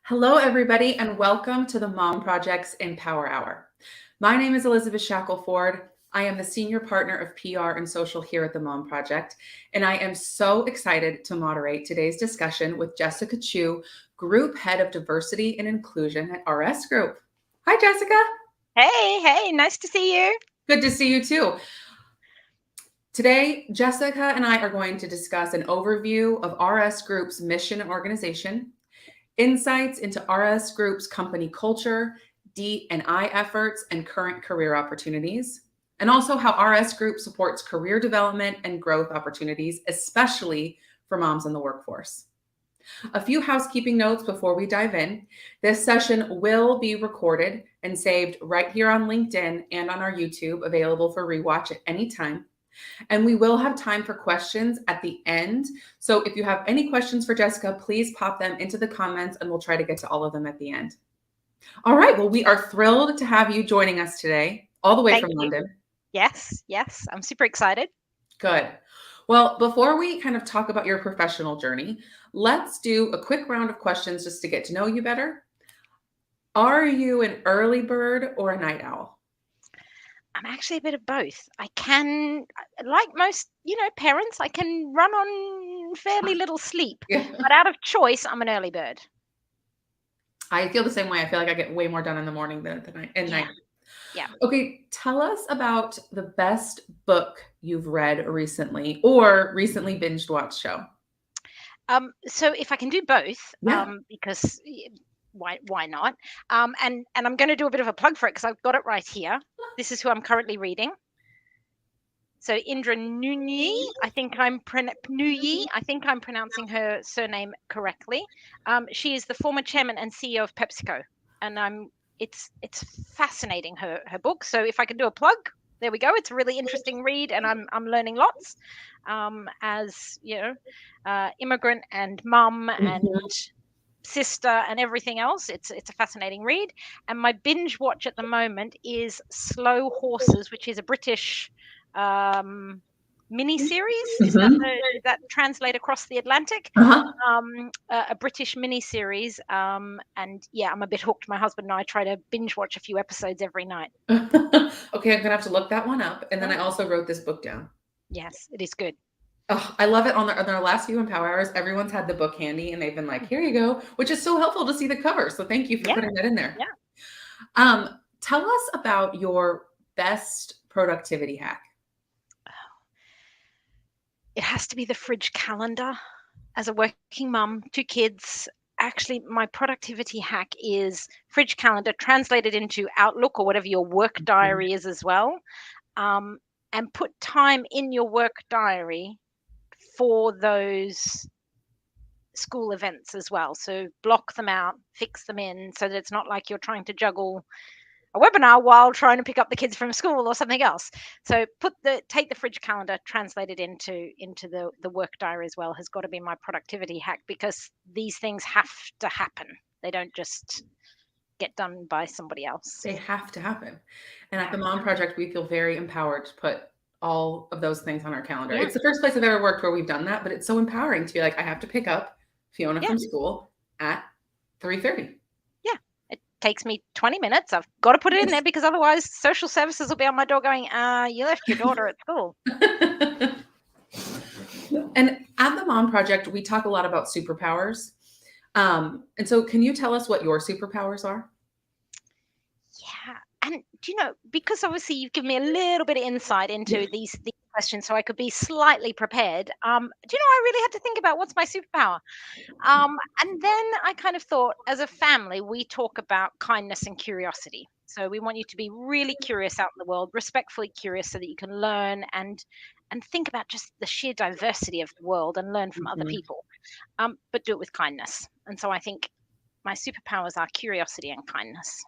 Hello, everybody, and welcome to the Mom Project's mPower Hour. My name is Elizabeth Shackelford. I am the Senior Partner of PR and Social here at the Mom Project, and I am so excited to moderate today's discussion with Jessica Chu, Group Head of Diversity and Inclusion at RS Group. Hi, Jessica. Hey, nice to see you. Good to see you too. Today, Jessica and I are going to discuss an overview of RS Group's mission and organization, insights into RS Group's company culture, D&I efforts, and current career opportunities, and also how RS Group supports career development and growth opportunities, especially for moms in the workforce. A few housekeeping notes before we dive in. This session will be recorded and saved right here on LinkedIn and on our YouTube, available for rewatch at any time. And we will have time for questions at the end. So if you have any questions for Jessica, please pop them into the comments and we'll try to get to all of them at the end. All right. Well, we are thrilled to have you joining us today, all the way Thank from you. London. Yes, I'm super excited. Good. Well, before we kind of talk about your professional journey, let's do a quick round of questions just to get to know you better. Are you an early bird or a night owl? I'm actually a bit of both. Like most, parents, I can run on fairly little sleep, Yeah. but out of choice, I'm an early bird. I feel the same way. I feel like I get way more done in the morning than at the night. Yeah. Okay, tell us about the best book you've read recently or recently binged watched show. So if I can do both, Yeah. because why not? And I'm going to do a bit of a plug for it because I've got it right here. This is who I'm currently reading. So Indra Nooyi, I think I'm pronouncing her surname correctly. She is the former chairman and CEO of PepsiCo, and it's fascinating, her book. So if I can do a plug, there we go. It's a really interesting read, and I'm learning lots. As immigrant and mum and sister and everything else. It's a fascinating read. And my binge watch at the moment is Slow Horses, which is a British mini series. Is that translate across the Atlantic? A British mini series. And yeah, I'm a bit hooked. My husband and I try to binge watch a few episodes every night. Okay, I'm gonna have to look that one up. And then I also wrote this book down. Yes, it is good. Oh, I love it. On their last few mPower Hours, everyone's had the book handy and they've been like, here you go, which is so helpful to see the cover. So thank you for putting that in there. Yeah. Tell us about your best productivity hack. It has to be the fridge calendar. As a working mum, 2 kids, actually my productivity hack is fridge calendar translated into Outlook or whatever your work diary is as well. And put time in your work diary for those school events as well. So block them out, fix them in so that it's not like you're trying to juggle a webinar while trying to pick up the kids from school or something else. So take the fridge calendar, translate it into the work diary as well, has got to be my productivity hack, because these things have to happen. They don't just get done by somebody else. They have to happen. And at the Mom Project, we feel very empowered to put all of those things on our calendar. It's the first place I've ever worked where we've done that, but it's so empowering to be like, I have to pick up Fiona from school at 3:30. Yeah. It takes me 20 minutes. I've got to put it in there because otherwise social services will be on my door going, you left your daughter at school. And at the Mom Project, we talk a lot about superpowers. And so can you tell us what your superpowers are? Yeah. And because obviously you've given me a little bit of insight into these questions, so I could be slightly prepared. I really had to think about what's my superpower. And then I kind of thought, as a family, we talk about kindness and curiosity. So we want you to be really curious out in the world, respectfully curious, so that you can learn and think about just the sheer diversity of the world and learn from other people, but do it with kindness. And so I think my superpowers are curiosity and kindness.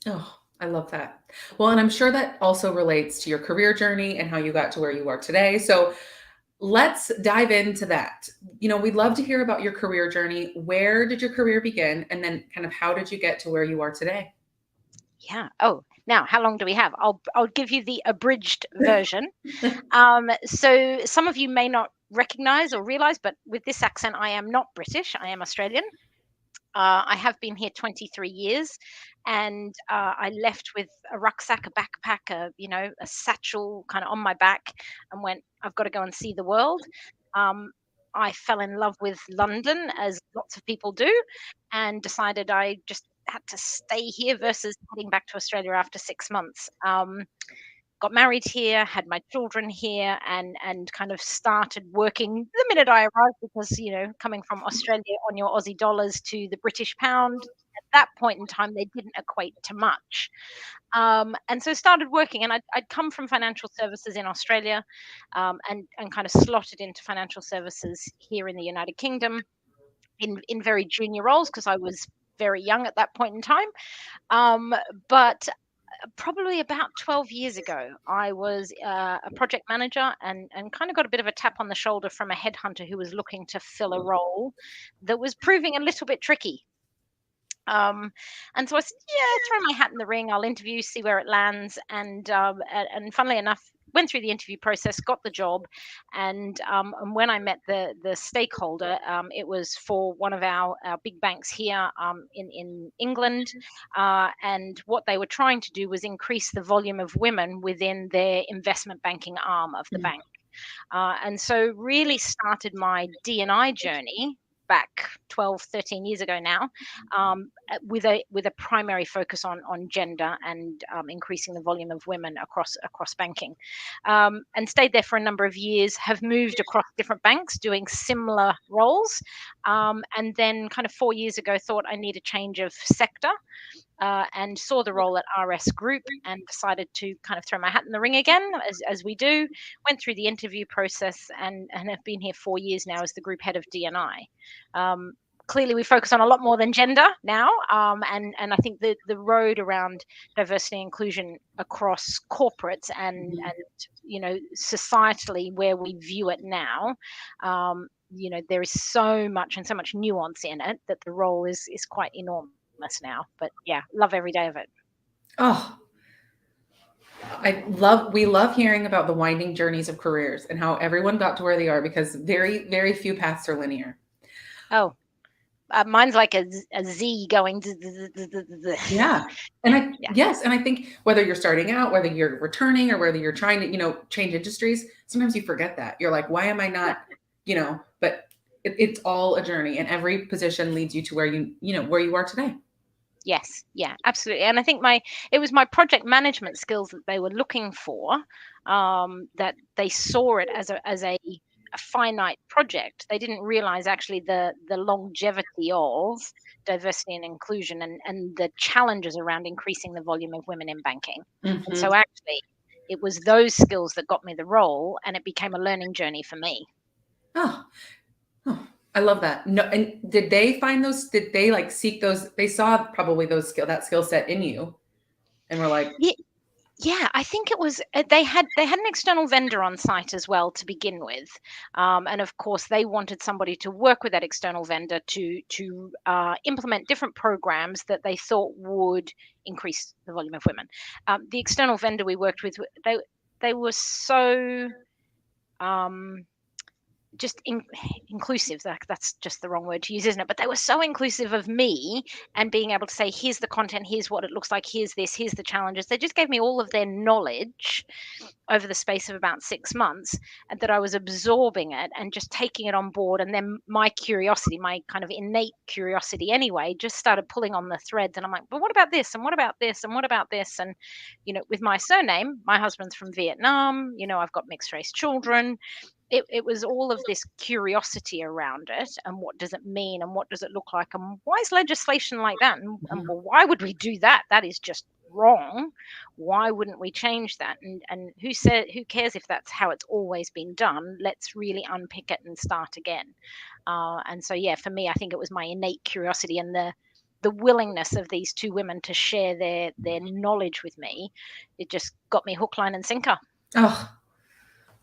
Oh, I love that. Well, and I'm sure that also relates to your career journey and how you got to where you are today. So let's dive into that. We'd love to hear about your career journey. Where did your career begin? And then kind of how did you get to where you are today? Yeah. Oh, now how long do we have? I'll give you the abridged version. So some of you may not recognize or realize, but with this accent, I am not British. I am Australian. I have been here 23 years, and I left with a rucksack, a backpack, a satchel kind of on my back, and went, I've got to go and see the world. Um, I fell in love with London, as lots of people do, and decided I just had to stay here versus heading back to Australia after 6 months. Got married here, had my children here, and kind of started working the minute I arrived because, coming from Australia on your Aussie dollars to the British pound, at that point in time, they didn't equate to much. And so started working, and I'd come from financial services in Australia, and kind of slotted into financial services here in the United Kingdom in very junior roles because I was very young at that point in time. Um, but probably about 12 years ago, I was a project manager and kind of got a bit of a tap on the shoulder from a headhunter who was looking to fill a role that was proving a little bit tricky. Um, and so I said, yeah, throw my hat in the ring. I'll interview, see where it lands. And funnily enough, went through the interview process, got the job, and when I met the stakeholder, it was for one of our big banks here in England, and what they were trying to do was increase the volume of women within their investment banking arm of the Mm. bank. And so really started my D&I journey back 12, 13 years ago now, with a primary focus on gender and increasing the volume of women across banking, and stayed there for a number of years. Have moved across different banks doing similar roles, and then kind of 4 years ago thought I need a change of sector, and saw the role at RS Group and decided to kind of throw my hat in the ring again, as we do. Went through the interview process and have been here 4 years now as the group head of D&I. Clearly, we focus on a lot more than gender now, and I think the road around diversity and inclusion across corporates and societally where we view it now. There is so much and so much nuance in it that the role is quite enormous now. But yeah, love every day of it. Oh, we love hearing about the winding journeys of careers and how everyone got to where they are because very, very few paths are linear. Oh, mine's like a Z going. Yeah. Yeah. Yes. And I think whether you're starting out, whether you're returning or whether you're trying to, change industries, sometimes you forget that. You're like, why am I not, but it's all a journey and every position leads you to where where you are today. Yes, yeah, absolutely. And I think it was my project management skills that they were looking for, that they saw it as a finite project. They didn't realize actually the longevity of diversity and inclusion and the challenges around increasing the volume of women in banking. And Hmm. so actually it was those skills that got me the role, and it became a learning journey for me. Oh, oh, I love that. No, and did they find those? Did they like seek those? They saw probably that skill set in you, and were like, Yeah, yeah, I think it was they had an external vendor on site as well to begin with, and of course they wanted somebody to work with that external vendor to implement different programs that they thought would increase the volume of women. The external vendor we worked with, they were so um, just inclusive. That's just the wrong word to use, isn't it? But they were so inclusive of me and being able to say, here's the content, here's what it looks like, here's this, here's the challenges. They just gave me all of their knowledge over the space of about 6 months, and that I was absorbing it and just taking it on board. And then my curiosity, my kind of innate curiosity anyway, just started pulling on the threads. And I'm like, but what about this? And what about this? And what about this? And, with my surname, my husband's from Vietnam, I've got mixed race children. It was all of this curiosity around it, and what does it mean, and what does it look like, and why is legislation like that, and well, why would we do that? That is just wrong. Why wouldn't we change that? And who cares if that's how it's always been done? Let's really unpick it and start again. And so yeah, for me, I think it was my innate curiosity and the willingness of these two women to share their knowledge with me. It just got me hook, line, and sinker. oh,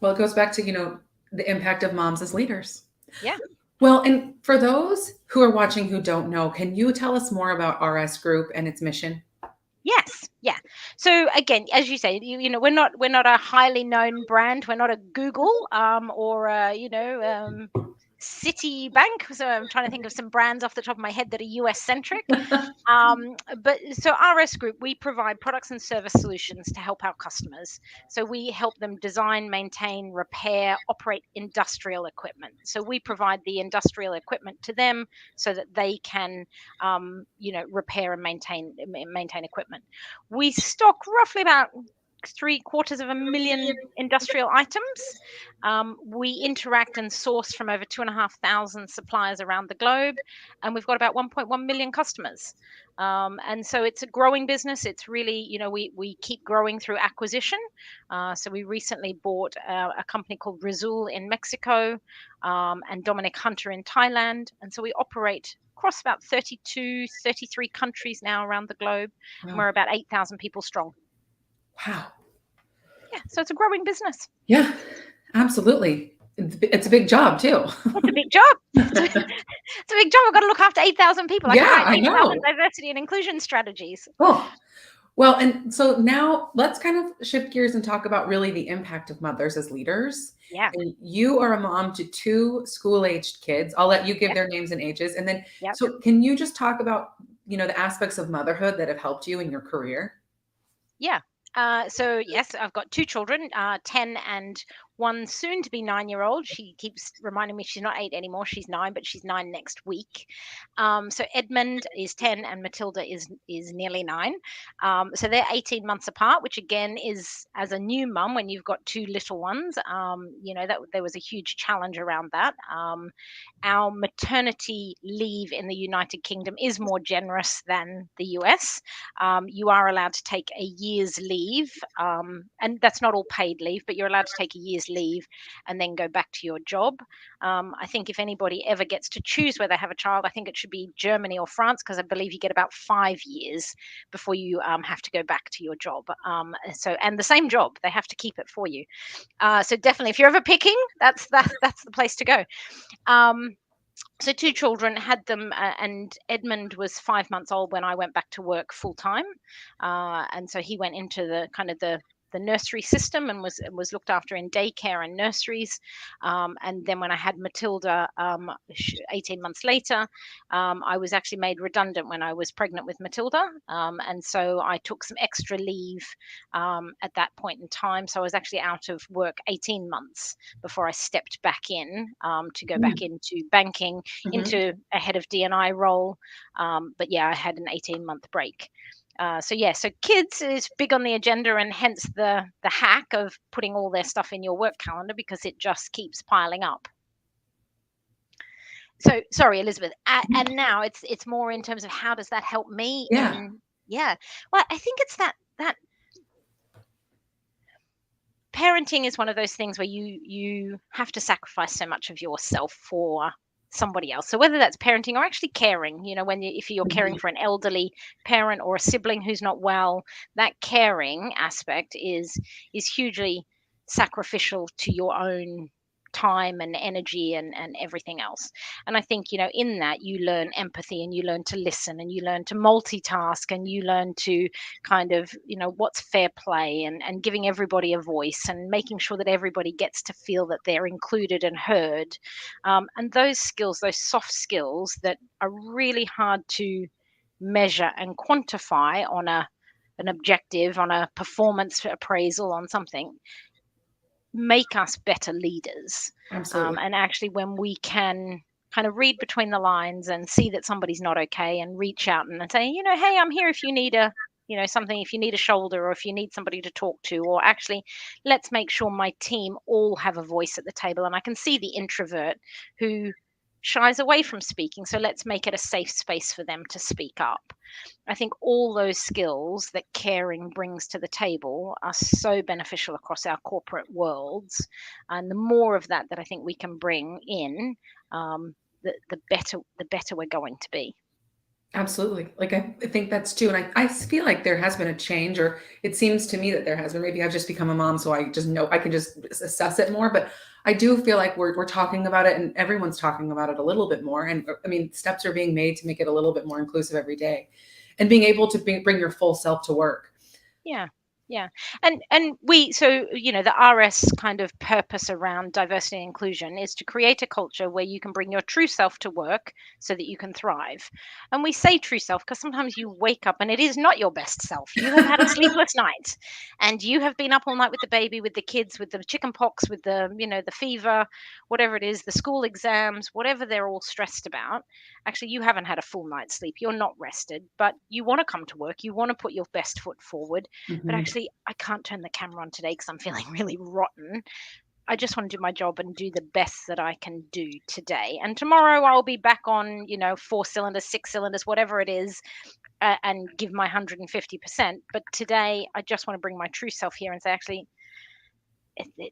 well, it goes back to the impact of moms as leaders. Yeah. Well, and for those who are watching who don't know, can you tell us more about RS Group and its mission? Yes, yeah. So again, as you say, we're not a highly known brand. We're not a Google, or Citibank. So I'm trying to think of some brands off the top of my head that are US centric. But so RS Group, we provide products and service solutions to help our customers. So we help them design, maintain, repair, operate industrial equipment. So we provide the industrial equipment to them so that they can, repair and maintain equipment. We stock roughly about 750,000 industrial items. We interact and source from over 2,500 suppliers around the globe, and we've got about 1.1 million customers. And so it's a growing business. It's really, we keep growing through acquisition. So we recently bought a company called Rizul in Mexico, and Dominic Hunter in Thailand. And so we operate across about 32, 33 countries now around the globe. And Wow. we're about 8,000 people strong. Wow. Yeah, so it's a growing business. Yeah, absolutely. It's a big job too. It's a big job. It's a big job. I've got to look after 8,000 people. I can Yeah, write I 8,000 know. diversity and inclusion strategies. Oh, well, and so now let's kind of shift gears and talk about really the impact of mothers as leaders. Yeah. And you are a mom to two school-aged kids. I'll let you give Yep. their names and ages. And then, Yep. so can you just talk about, the aspects of motherhood that have helped you in your career? Yeah. So yes, I've got two children, 10 and one soon to be 9-year-old. She keeps reminding me she's not 8 anymore. She's 9, but she's 9 next week. So Edmund is 10 and Matilda is nearly 9. So they're 18 months apart, which again is, as a new mum, when you've got two little ones, that there was a huge challenge around that. Our maternity leave in the United Kingdom is more generous than the US. You are allowed to take a year's leave, and that's not all paid leave, but you're allowed to take a year's leave and then go back to your job. I think if anybody ever gets to choose where they have a child, I think it should be Germany or France, because I believe you get about 5 years before you have to go back to your job. And the same job, they have to keep it for you. So definitely, if you're ever picking, that's the place to go. So two children, had them, and Edmund was 5 months old when I went back to work full time, and so he went into the kind of the nursery system and was looked after in daycare and nurseries. And then when I had Matilda, 18 months later, I was actually made redundant when I was pregnant with Matilda, and so I took some extra leave at that point in time. So I was actually out of work 18 months before I stepped back in to go back into banking, Mhm. into a head of D&I role. But yeah, I had an 18-month break. So kids is big on the agenda, and hence the hack of putting all their stuff in your work calendar, because it just keeps piling up. So sorry, Elizabeth. And now it's more in terms of how does that help me? Yeah. Well, I think it's that parenting is one of those things where you have to sacrifice so much of yourself for somebody else. So whether that's parenting or actually caring, if you're caring for an elderly parent or a sibling who's not well, that caring aspect is hugely sacrificial to your own time and energy and everything else. And I think, in that you learn empathy, and you learn to listen, and you learn to multitask, and you learn to kind of, what's fair play, and giving everybody a voice, and making sure that everybody gets to feel that they're included and heard. And those skills, those soft skills that are really hard to measure and quantify on an objective, on a performance appraisal, on something, make us better leaders. Absolutely. And actually, when we can kind of read between the lines and see that somebody's not okay, and reach out and say, hey, I'm here if you need something, if you need a shoulder, or if you need somebody to talk to, or actually, let's make sure my team all have a voice at the table. And I can see the introvert who shies away from speaking, so let's make it a safe space for them to speak up. I think all those skills that caring brings to the table are so beneficial across our corporate worlds. And the more of that I think we can bring in, the better we're going to be. Absolutely. Like, I think that's true. And I feel like there has been a change, or it seems to me that there has been. Maybe I've just become a mom, so I just know I can just assess it more. But I do feel like we're talking about it, and everyone's talking about it a little bit more. And I mean, steps are being made to make it a little bit more inclusive every day, and being able to bring your full self to work. Yeah. Yeah. And we, so the RS kind of purpose around diversity and inclusion is to create a culture where you can bring your true self to work so that you can thrive. And we say true self because sometimes you wake up and it is not your best self. You have had a sleepless night and you have been up all night with the baby, with the kids, with the chicken pox, with the fever, whatever it is, the school exams, whatever they're all stressed about. Actually, you haven't had a full night's sleep. You're not rested, but you want to come to work. You want to put your best foot forward, but Mhm. actually I can't turn the camera on today because I'm feeling really rotten. I just want to do my job and do the best that I can do today. And tomorrow I'll be back on, 4 cylinders, 6 cylinders, whatever it is, and give my 150%. But today I just want to bring my true self here and say, actually,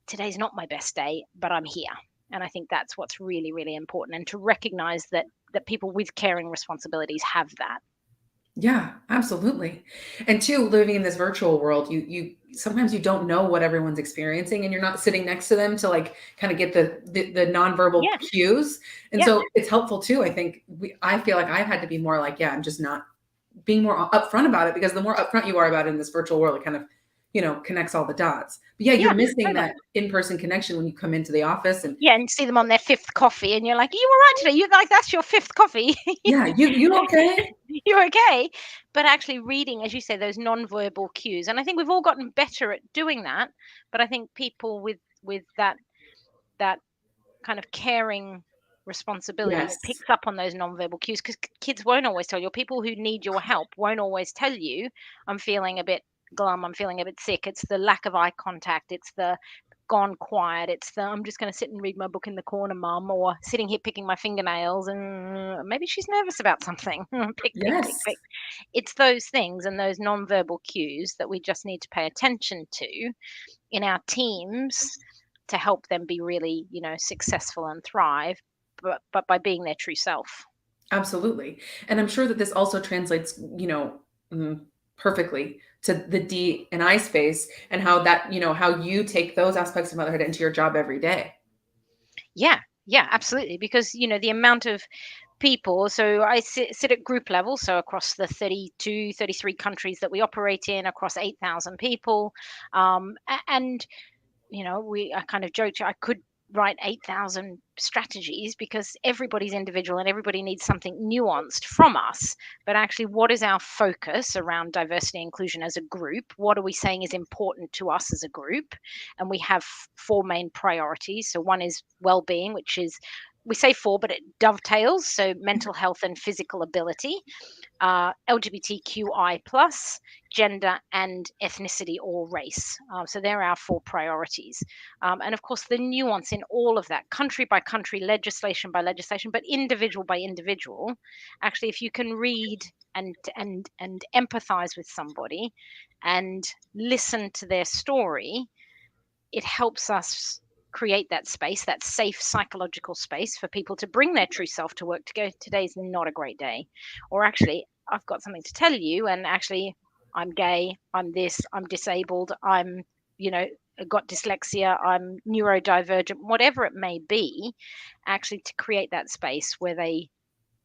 today's not my best day, but I'm here. And I think that's what's really, really important. And to recognize that people with caring responsibilities have that. Yeah, absolutely. And two, living in this virtual world, you sometimes you don't know what everyone's experiencing and you're not sitting next to them to like kind of get the nonverbal Yeah, cues. And yeah, so it's helpful too. I think I feel like I've had to be more like, yeah, I'm just not being more upfront about it because the more upfront you are about it in this virtual world, it kind of, connects all the dots. But yeah, you're yeah, missing totally. that in-person connection when you come into the office and Yeah, and see them on their fifth coffee, and you're like, "You all right today? You like that's your fifth coffee? yeah, you okay? You're okay." But actually reading, as you say, those non-verbal cues, and I think we've all gotten better at doing that. But I think people with that kind of caring responsibility Yes. picks up on those non-verbal cues because kids won't always tell you. People who need your help won't always tell you, "I'm feeling a bit glum. I'm feeling a bit sick." It's the lack of eye contact. It's the gone quiet. It's the I'm just going to sit and read my book in the corner, mum, or sitting here picking my fingernails, and maybe she's nervous about something. Pick, pick, pick, Yes. pick. It's those things and those non-verbal cues that we just need to pay attention to in our teams to help them be really, successful and thrive, but by being their true self. Absolutely. And I'm sure that this also translates, mm, perfectly to the D and I space and how that, how you take those aspects of motherhood into your job every day. Yeah, yeah, absolutely. Because the amount of people, so I sit at group level, so across the 32, 33 countries that we operate in, across 8,000 people, and we I kind of joked I could write 8,000 strategies because everybody's individual and everybody needs something nuanced from us. But actually, what is our focus around diversity and inclusion as a group? What are we saying is important to us as a group? And we have four main priorities. So one is well-being, which is we say four, but it dovetails. So mental health and physical ability, LGBTQI plus, gender and ethnicity or race. So there are our four priorities. And of course, the nuance in all of that, country by country, legislation by legislation, but individual by individual. Actually, if you can read and empathize with somebody and listen to their story, it helps us create that space, that safe psychological space for people to bring their true self to work to go, today's not a great day. Or actually, I've got something to tell you, and actually, I'm gay, I'm this, I'm disabled, I'm, you know, got dyslexia, I'm neurodivergent, whatever it may be, actually to create that space where they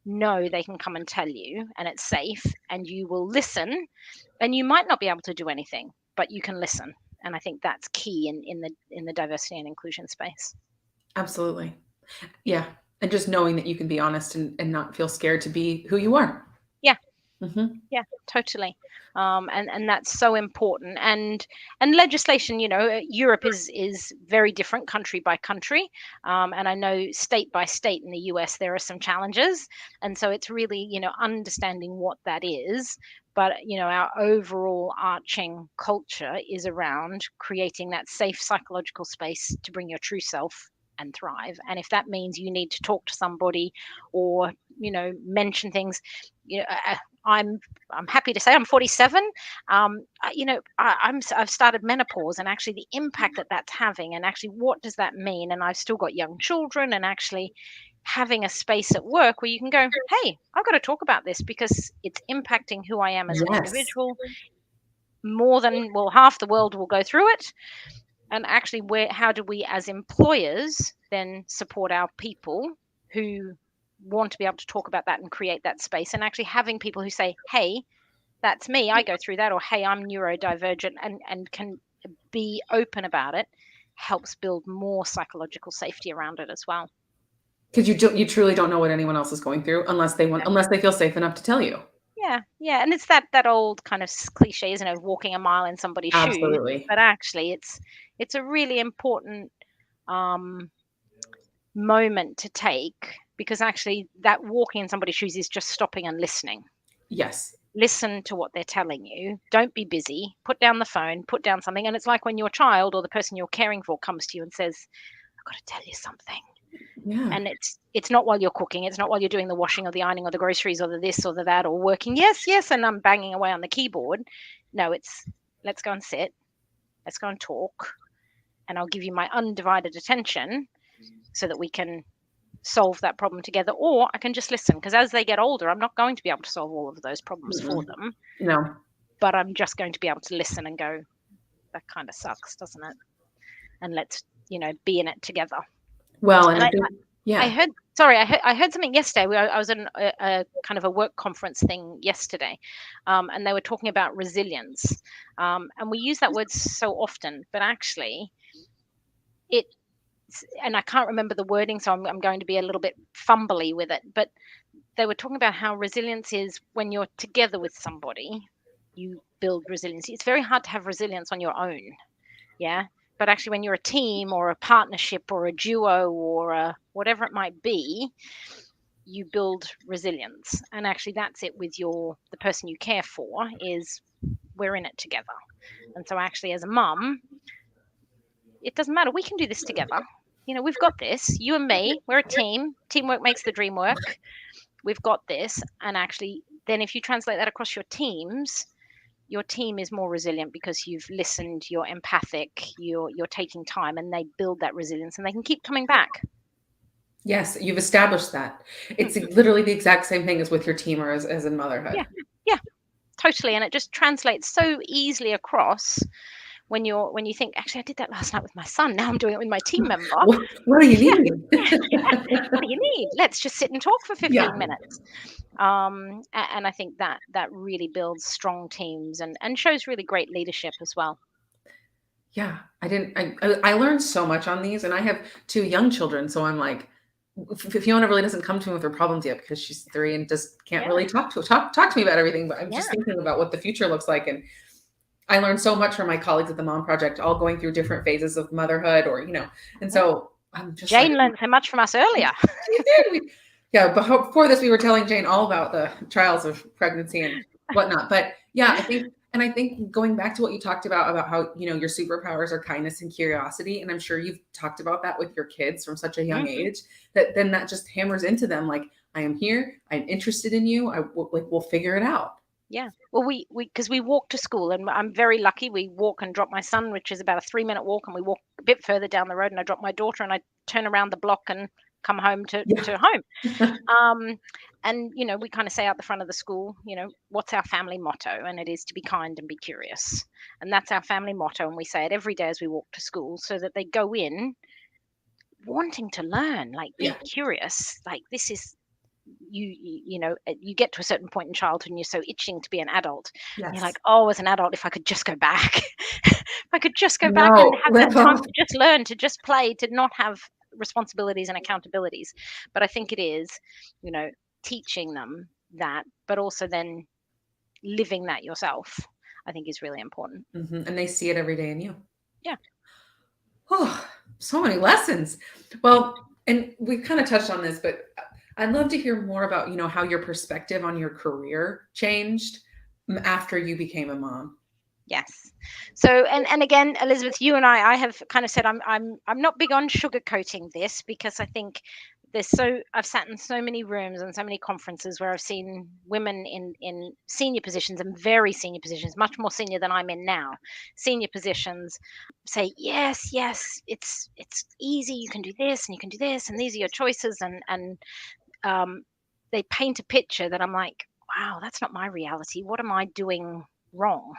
know they can come and tell you and it's safe and you will listen, and you might not be able to do anything, but you can listen. And I think that's key in the diversity and inclusion space. Absolutely. Yeah. And just knowing that you can be honest and not feel scared to be who you are. Yeah, Mhm. yeah, totally. And that's so important. And legislation, Europe is very different country by country. And I know state by state in the US there are some challenges, and so it's really understanding what that is. But our overall arching culture is around creating that safe psychological space to bring your true self and thrive. And if that means you need to talk to somebody or mention things, you know, uh, I'm I'm happy to say I'm 47. I've started menopause, and actually the impact that that's having, and actually what does that mean? And I've still got young children, and actually having a space at work where you can go, hey, I've got to talk about this because it's impacting who I am as an Yes. individual. More than well, half the world will go through it, and actually how do we as employers then support our people who want to be able to talk about that and create that space, and actually having people who say, hey, that's me. I go through that, or hey, I'm neurodivergent, and can be open about it, helps build more psychological safety around it as well. Because you truly don't know what anyone else is going through unless they feel safe enough to tell you. Yeah, yeah, and it's that old kind of cliche, isn't it, of walking a mile in somebody's shoes. Absolutely. But actually, it's a really important um, moment to take, because actually, that walking in somebody's shoes is just stopping and listening. Yes. Listen to what they're telling you. Don't be busy. Put down the phone. Put down something. And it's like when your child or the person you're caring for comes to you and says, "I've got to tell you something." Yeah. And it's not while you're cooking, it's not while you're doing the washing or the ironing or the groceries or the this or the that or working, yes, yes, and I'm banging away on the keyboard. No, it's, let's go and sit, let's go and talk, and I'll give you my undivided attention so that we can solve that problem together, or I can just listen, because as they get older, I'm not going to be able to solve all of those problems for Mm-mm. them, No. but I'm just going to be able to listen and go, that kind of sucks, doesn't it? And let's, be in it together. Well, and And I I, think, I yeah. heard, sorry, I heard something yesterday. I was in a kind of a work conference thing yesterday, and they were talking about resilience. And we use that word so often, but actually, it, and I can't remember the wording, so I'm going to be a little bit fumbly with it. But they were talking about how resilience is when you're together with somebody, you build resilience. It's very hard to have resilience on your own. Yeah. But actually, when you're a team or a partnership or a duo or whatever it might be, you build resilience. And actually, that's it with the person you care for, is we're in it together. And so actually, as a mum, it doesn't matter. We can do this together. We've got this. You and me, we're a team. Teamwork makes the dream work. We've got this. And actually, then if you translate that across your team is more resilient because you've listened, you're empathic, you're taking time, and they build that resilience and they can keep coming back. Yes, you've established that. It's Mhm. literally the exact same thing as with your team or as in motherhood. Yeah, yeah, totally. And it just translates so easily across when you think, actually, I did that last night with my son. Now I'm doing it with my team member. What do you Yeah, need? yeah, yeah. What do you need? Let's just sit and talk for Yeah. 15 minutes. And I think that really builds strong teams and shows really great leadership as well. Yeah. I learned so much on these, and I have 2 young children, so I'm like, Fiona really doesn't come to me with her problems yet because she's 3 and just can't Yeah, really talk to me about everything, but I'm just yeah, thinking about what the future looks like, and I learned so much from my colleagues at the Mom Project, all going through different phases of motherhood and yeah. so I'm just like, Jane learned so much from us earlier. she did. Yeah, but before this, we were telling Jane all about the trials of pregnancy and whatnot. But yeah, I think going back to what you talked about how your superpowers are kindness and curiosity, and I'm sure you've talked about that with your kids from such a young Mhm. age, that just hammers into them like, I am here, I'm interested in you, we'll figure it out. Yeah. Well, because we walk to school, and I'm very lucky. We walk and drop my son, which is about a 3-minute walk, and we walk a bit further down the road, and I drop my daughter, and I turn around the block and come home Yeah, to home. Um, and we kind of say out the front of the school, what's our family motto? And it is to be kind and be curious. And that's our family motto, and we say it every day as we walk to school, so that they go in wanting to learn, like be yeah, curious. Like this is you get to a certain point in childhood and you're so itching to be an adult, and you're yes. like, oh, as an adult, if I could just go back, if I could just go back and No, have that live time up. to just learn, to just play, to not have responsibilities and accountabilities. But I think it is, you know teaching them that, but also then living that yourself, I think, is really important. And they see it every day in you. Yeah. Oh, so many lessons. Well, and we've kind of touched on this, but I'd love to hear more about, how your perspective on your career changed after you became a mom. Yes. So, and again, Elizabeth, you and I have kind of said, I'm not big on sugarcoating this, because I think I've sat in so many rooms and so many conferences where I've seen women in senior positions, and very senior positions, much more senior than I'm in now, senior positions, say, yes, yes, it's easy, you can do this and you can do this, and these are your choices, and they paint a picture that I'm like, wow, that's not my reality. What am I doing wrong?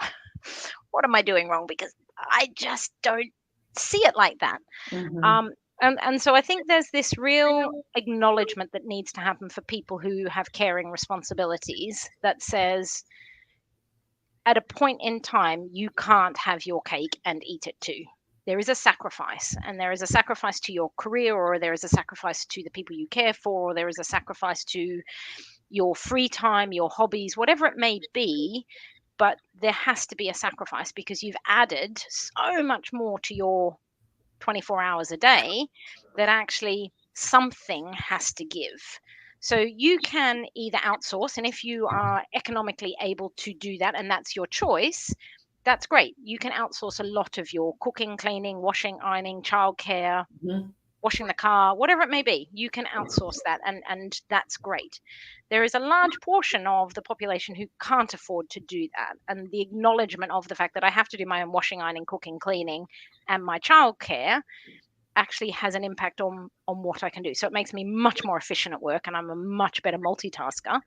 What am I doing wrong? Because I just don't see it like that. Mhm. Um, and so I think there's this real acknowledgement that needs to happen for people who have caring responsibilities, that says, at a point in time, you can't have your cake and eat it too. There is a sacrifice, and there is a sacrifice to your career, or there is a sacrifice to the people you care for, or there is a sacrifice to your free time, your hobbies, whatever it may be. But there has to be a sacrifice because you've added so much more to your 24 hours a day that actually something has to give. So you can either outsource, and if you are economically able to do that and that's your choice, that's great. You can outsource a lot of your cooking, cleaning, washing, ironing, childcare, Mhm. washing the car, whatever it may be. You can outsource that, and that's great. There is a large portion of the population who can't afford to do that, and the acknowledgement of the fact that I have to do my own washing, ironing, cooking, cleaning, and my childcare actually has an impact on what I can do. So it makes me much more efficient at work, and I'm a much better multitasker.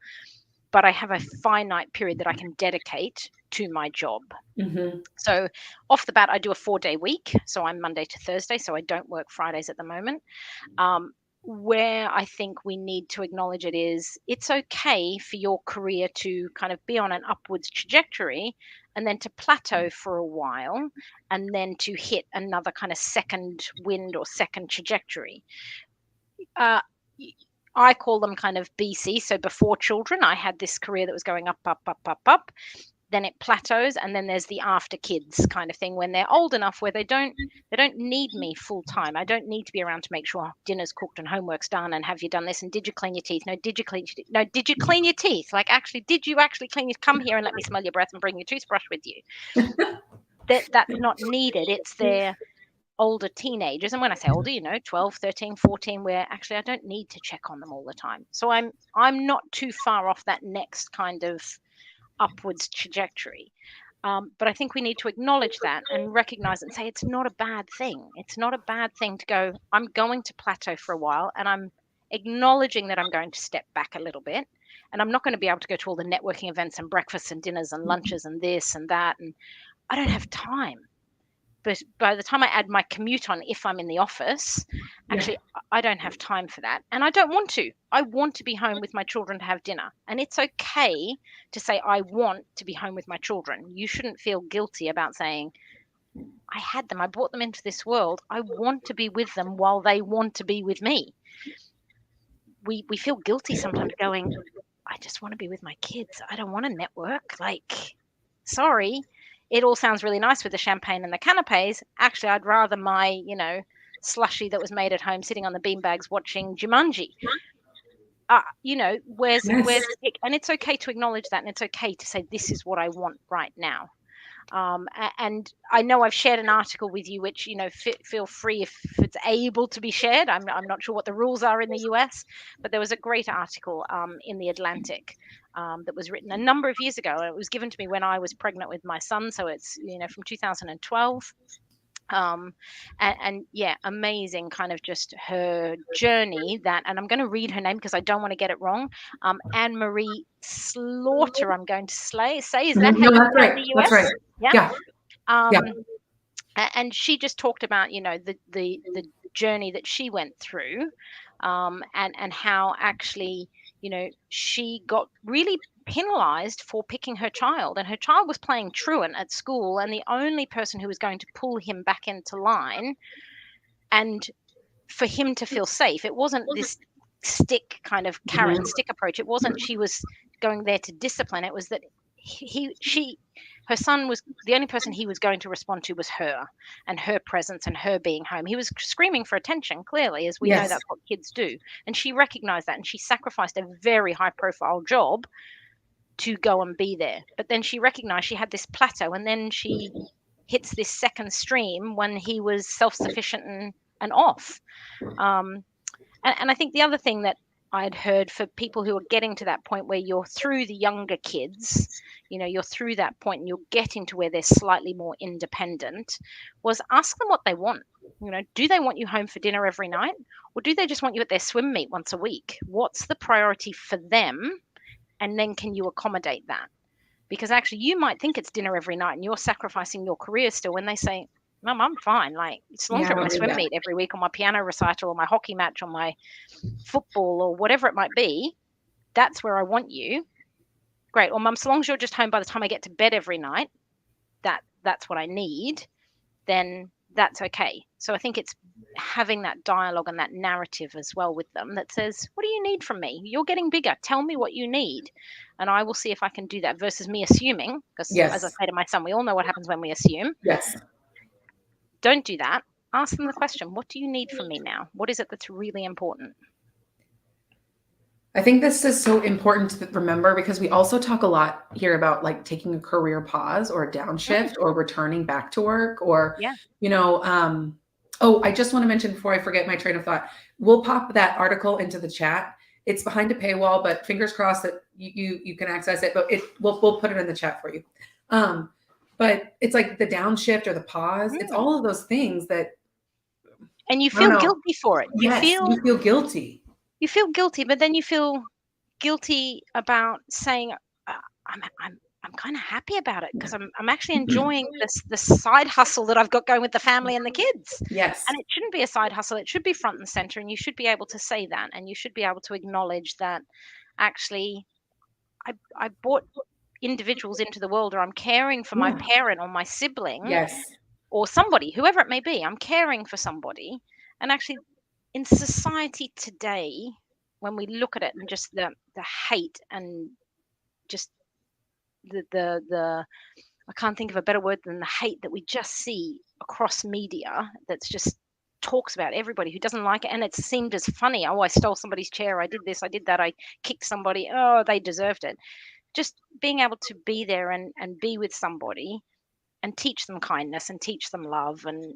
But I have a finite period that I can dedicate to my job. Mhm. So off the bat, I do a 4-day week. So I'm Monday to Thursday. So I don't work Fridays at the moment. Where I think we need to acknowledge it is it's okay for your career to kind of be on an upwards trajectory and then to plateau for a while and then to hit another kind of second wind or second trajectory. Uh, I call them kind of BC. So before children, I had this career that was going up, up, up, up, up. Then it plateaus, and then there's the after kids kind of thing when they're old enough where they don't need me full time. I don't need to be around to make sure dinner's cooked and homework's done and have you done this and did you clean your teeth? No, did you clean your teeth? No, did you clean your teeth? Like actually, did you actually clean your come here and let me smell your breath and bring your toothbrush with you? That's not needed. It's their older teenagers. And when I say older, 12, 13, 14, where actually I don't need to check on them all the time. So I'm not too far off that next kind of upwards trajectory. But I think we need to acknowledge that and recognize it and say it's not a bad thing. It's not a bad thing to go, I'm going to plateau for a while and I'm acknowledging that I'm going to step back a little bit. And I'm not going to be able to go to all the networking events and breakfasts and dinners and lunches and this and that. And I don't have time. But by the time I add my commute on, if I'm in the office, Yeah. actually, I don't have time for that. And I don't want to. I want to be home with my children to have dinner. And it's okay to say, I want to be home with my children. You shouldn't feel guilty about saying, I had them, I brought them into this world. I want to be with them while they want to be with me. We feel guilty sometimes going, I just want to be with my kids. I don't want to network. Like, sorry. It all sounds really nice with the champagne and the canapes. Actually, I'd rather my, slushy that was made at home sitting on the beanbags watching Jumanji. Where's Yes. the kick? And it's okay to acknowledge that, and it's okay to say this is what I want right now. And I know I've shared an article with you, which feel free if it's able to be shared. I'm not sure what the rules are in the US, but there was a great article in the Atlantic that was written a number of years ago. It was given to me when I was pregnant with my son, so it's from 2012. And yeah, amazing kind of just her journey that, and I'm going to read her name because I don't want to get it wrong. Anne Marie Slaughter, I'm going to say, is that Mhm. how No, you that's say it in right. the That's right. US? Yeah. Yeah. Yeah. Um, and she just talked about the journey that she went through, and how actually she got really penalized for picking her child, and her child was playing truant at school, and the only person who was going to pull him back into line and for him to feel safe, it wasn't this stick kind of carrot Mhm. and stick approach. It wasn't she was going there to discipline. It was that her son was the only person he was going to respond to was her and her presence and her being home. He was screaming for attention, clearly, as we know Yes. that's what kids do. And she recognized that, and she sacrificed a very high profile job to go and be there. But then she recognized she had this plateau, and then she hits this second stream when he was self-sufficient and off. Um, and I think the other thing that I'd heard for people who are getting to that point where you're through the younger kids, you're through that point and you're getting to where they're slightly more independent, was ask them what they want. Do they want you home for dinner every night? Or do they just want you at their swim meet once a week? What's the priority for them? And then can you accommodate that? Because actually, you might think it's dinner every night and you're sacrificing your career still when they say, Mum, I'm fine. Like, as long as Yeah, I you're at my don't need swim that. meet every week, or my piano recital, or my hockey match, or my football, or whatever it might be, that's where I want you. great. Or mum, so long as you're just home by the time I get to bed every night, that's what I need, then that's okay. So I think it's having that dialogue and that narrative as well with them that says, what do you need from me? You're getting bigger. Tell me what you need. And I will see if I can do that, versus me assuming, because as I Yes. say to my son, we all know what happens when we assume. Yes. Don't do that. Ask them the question, what do you need from me now? What is it that's really important? I think this is so important to remember because we also talk a lot here about like taking a career pause or a Mm, downshift or returning back to work or, yeah. you know, oh, I just want to mention before I forget my train of thought, we'll pop that article into the chat. It's behind a paywall, but fingers crossed that you can access it, but we'll put it in the chat for you. But it's like the downshift or the pause. It's Mm. all of those things that And you I don't feel know. guilty for it. Yes, you feel guilty. You feel guilty, but then you feel guilty about saying, I'm kind of happy about it because I'm actually enjoying this side hustle that I've got going with the family and the kids. Yes. And it shouldn't be a side hustle. It should be front and center. And you should be able to say that. And you should be able to acknowledge that actually I brought individuals into the world, or I'm caring for my Yeah. parent or my sibling Yes. or somebody, whoever it may be. I'm caring for somebody. And actually, in society today, when we look at it and just the hate and just the I can't think of a better word than the hate that we just see across media, that's just talks about everybody who doesn't like it, and it's seemed as funny. Oh, I stole somebody's chair, I did this, I did that, I kicked somebody, oh, they deserved it. Just being able to be there and be with somebody and teach them kindness and teach them love and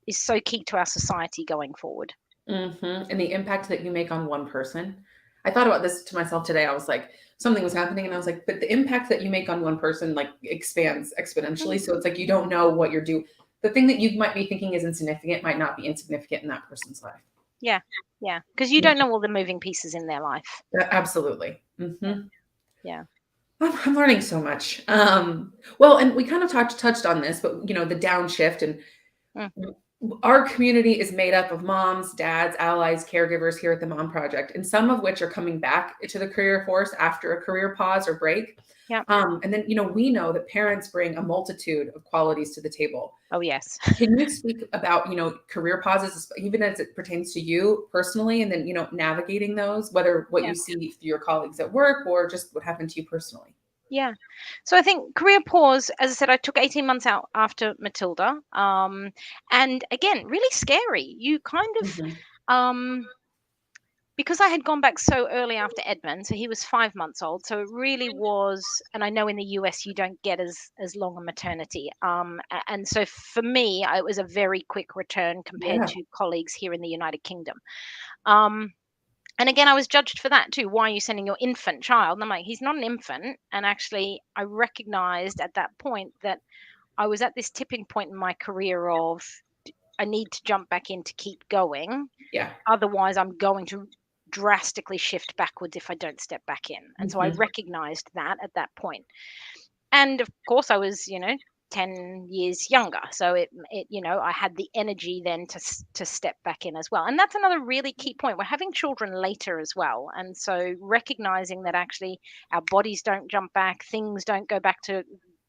is so key to our society going forward. And the impact that you make on one person. I thought about this to myself today. I was like, something was happening, and I was like, but the impact that you make on one person like expands exponentially. Mm, So it's like you don't know what you're doing. The thing that you might be thinking is insignificant might not be insignificant in that person's life. yeah, yeah, because you Yeah, don't know all the moving pieces in their life. absolutely. Yeah, yeah. I'm learning so much. Well, and we kind of touched on this, but the downshift and Mm, our community is made up of moms, dads, allies, caregivers here at the Mom Project, and some of which are coming back to the career force after a career pause or break. yeah. And then, we know that parents bring a multitude of qualities to the table. Oh, yes. Can you speak about, career pauses, even as it pertains to you personally, and then, navigating those, whether what Yeah. you see through your colleagues at work or just what happened to you personally? Yeah. So I think career pause, as I said, I took 18 months out after Matilda. And again, really scary. You kind of, Mhm. um, because I had gone back so early after Edmund, so he was 5 months old. So it really was, and I know in the US you don't get as long a maternity. And so for me, it was a very quick return compared Yeah. to colleagues here in the United Kingdom. Um, and again, I was judged for that too. Why are you sending your infant child? And I'm like, he's not an infant. And actually, I recognized at that point that I was at this tipping point in my career of I need to jump back in to keep going. Yeah. Otherwise, I'm going to drastically shift backwards if I don't step back in. And so I Mhm. recognized that at that point. And of course, I was, 10 years younger. So I had the energy then to step back in as well. And that's another really key point. We're having children later as well. And so recognizing that actually our bodies don't jump back, things don't go back to Yeah.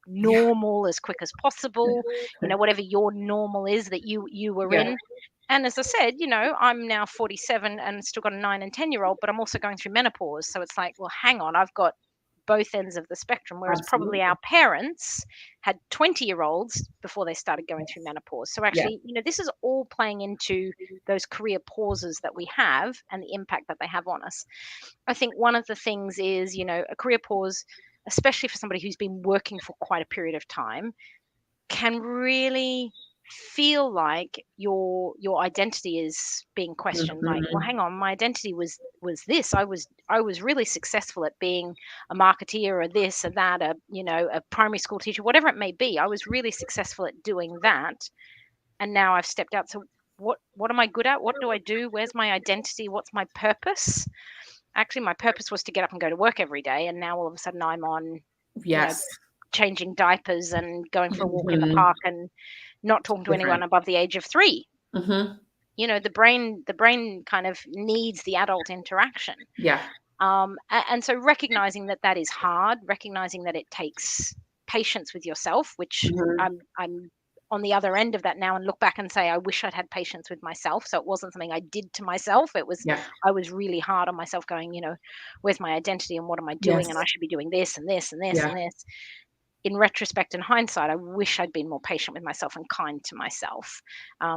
normal as quick as possible, whatever your normal is that you were Yeah. in. And as I said, I'm now 47 and still got a 9 and 10-year-old, but I'm also going through menopause. So it's like, well, hang on, I've got both ends of the spectrum, whereas probably Absolutely. our parents had 20-year-olds before they started going through menopause. So Yeah. actually, this is all playing into those career pauses that we have and the impact that they have on us. I think one of the things is, a career pause, especially for somebody who's been working for quite a period of time, can really feel like your identity is being questioned. Like, well, Mhm. hang on, my identity was this. I was really successful at being a marketeer or this or that, a primary school teacher, whatever it may be. I was really successful at doing that, and now I've stepped out. So what am I good at? What do I do? Where's my identity? What's my purpose? Actually, my purpose was to get up and go to work every day, and now all of a sudden I'm on, you know Yes. changing diapers and going for a walk in the Mhm. park and not talking to anyone Different. above the age of 3. Mhm. The brain kind of needs the adult interaction. Yeah. And so recognizing that that is hard, recognizing that it takes patience with yourself, which Mhm. I'm on the other end of that now and look back and say I wish I'd had patience with myself. So it wasn't something I did to myself. It was Yeah. I was really hard on myself, going, where's my identity and what am I doing? And I Yes. should be doing this and this and this Yeah. and this. In retrospect and hindsight, I wish I'd been more patient with myself and kind to myself,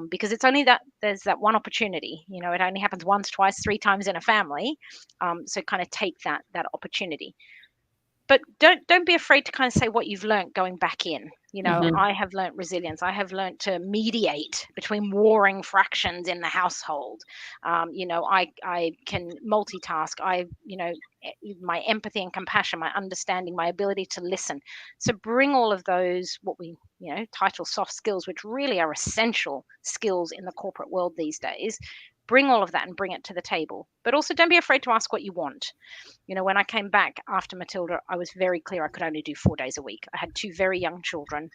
because it's only that there's that one opportunity. It only happens once, twice, three times in a family. So kind of take that opportunity, but don't be afraid to kind of say what you've learned going back in. Mhm. I have learned resilience. I have learned to mediate between warring fractions in the household. I can multitask. My empathy and compassion, my understanding, my ability to listen. So bring all of those, what we title soft skills, which really are essential skills in the corporate world these days. Bring all of that and bring it to the table. But also don't be afraid to ask what you want. When I came back after Matilda, I was very clear I could only do 4 days a week. I had two very young children.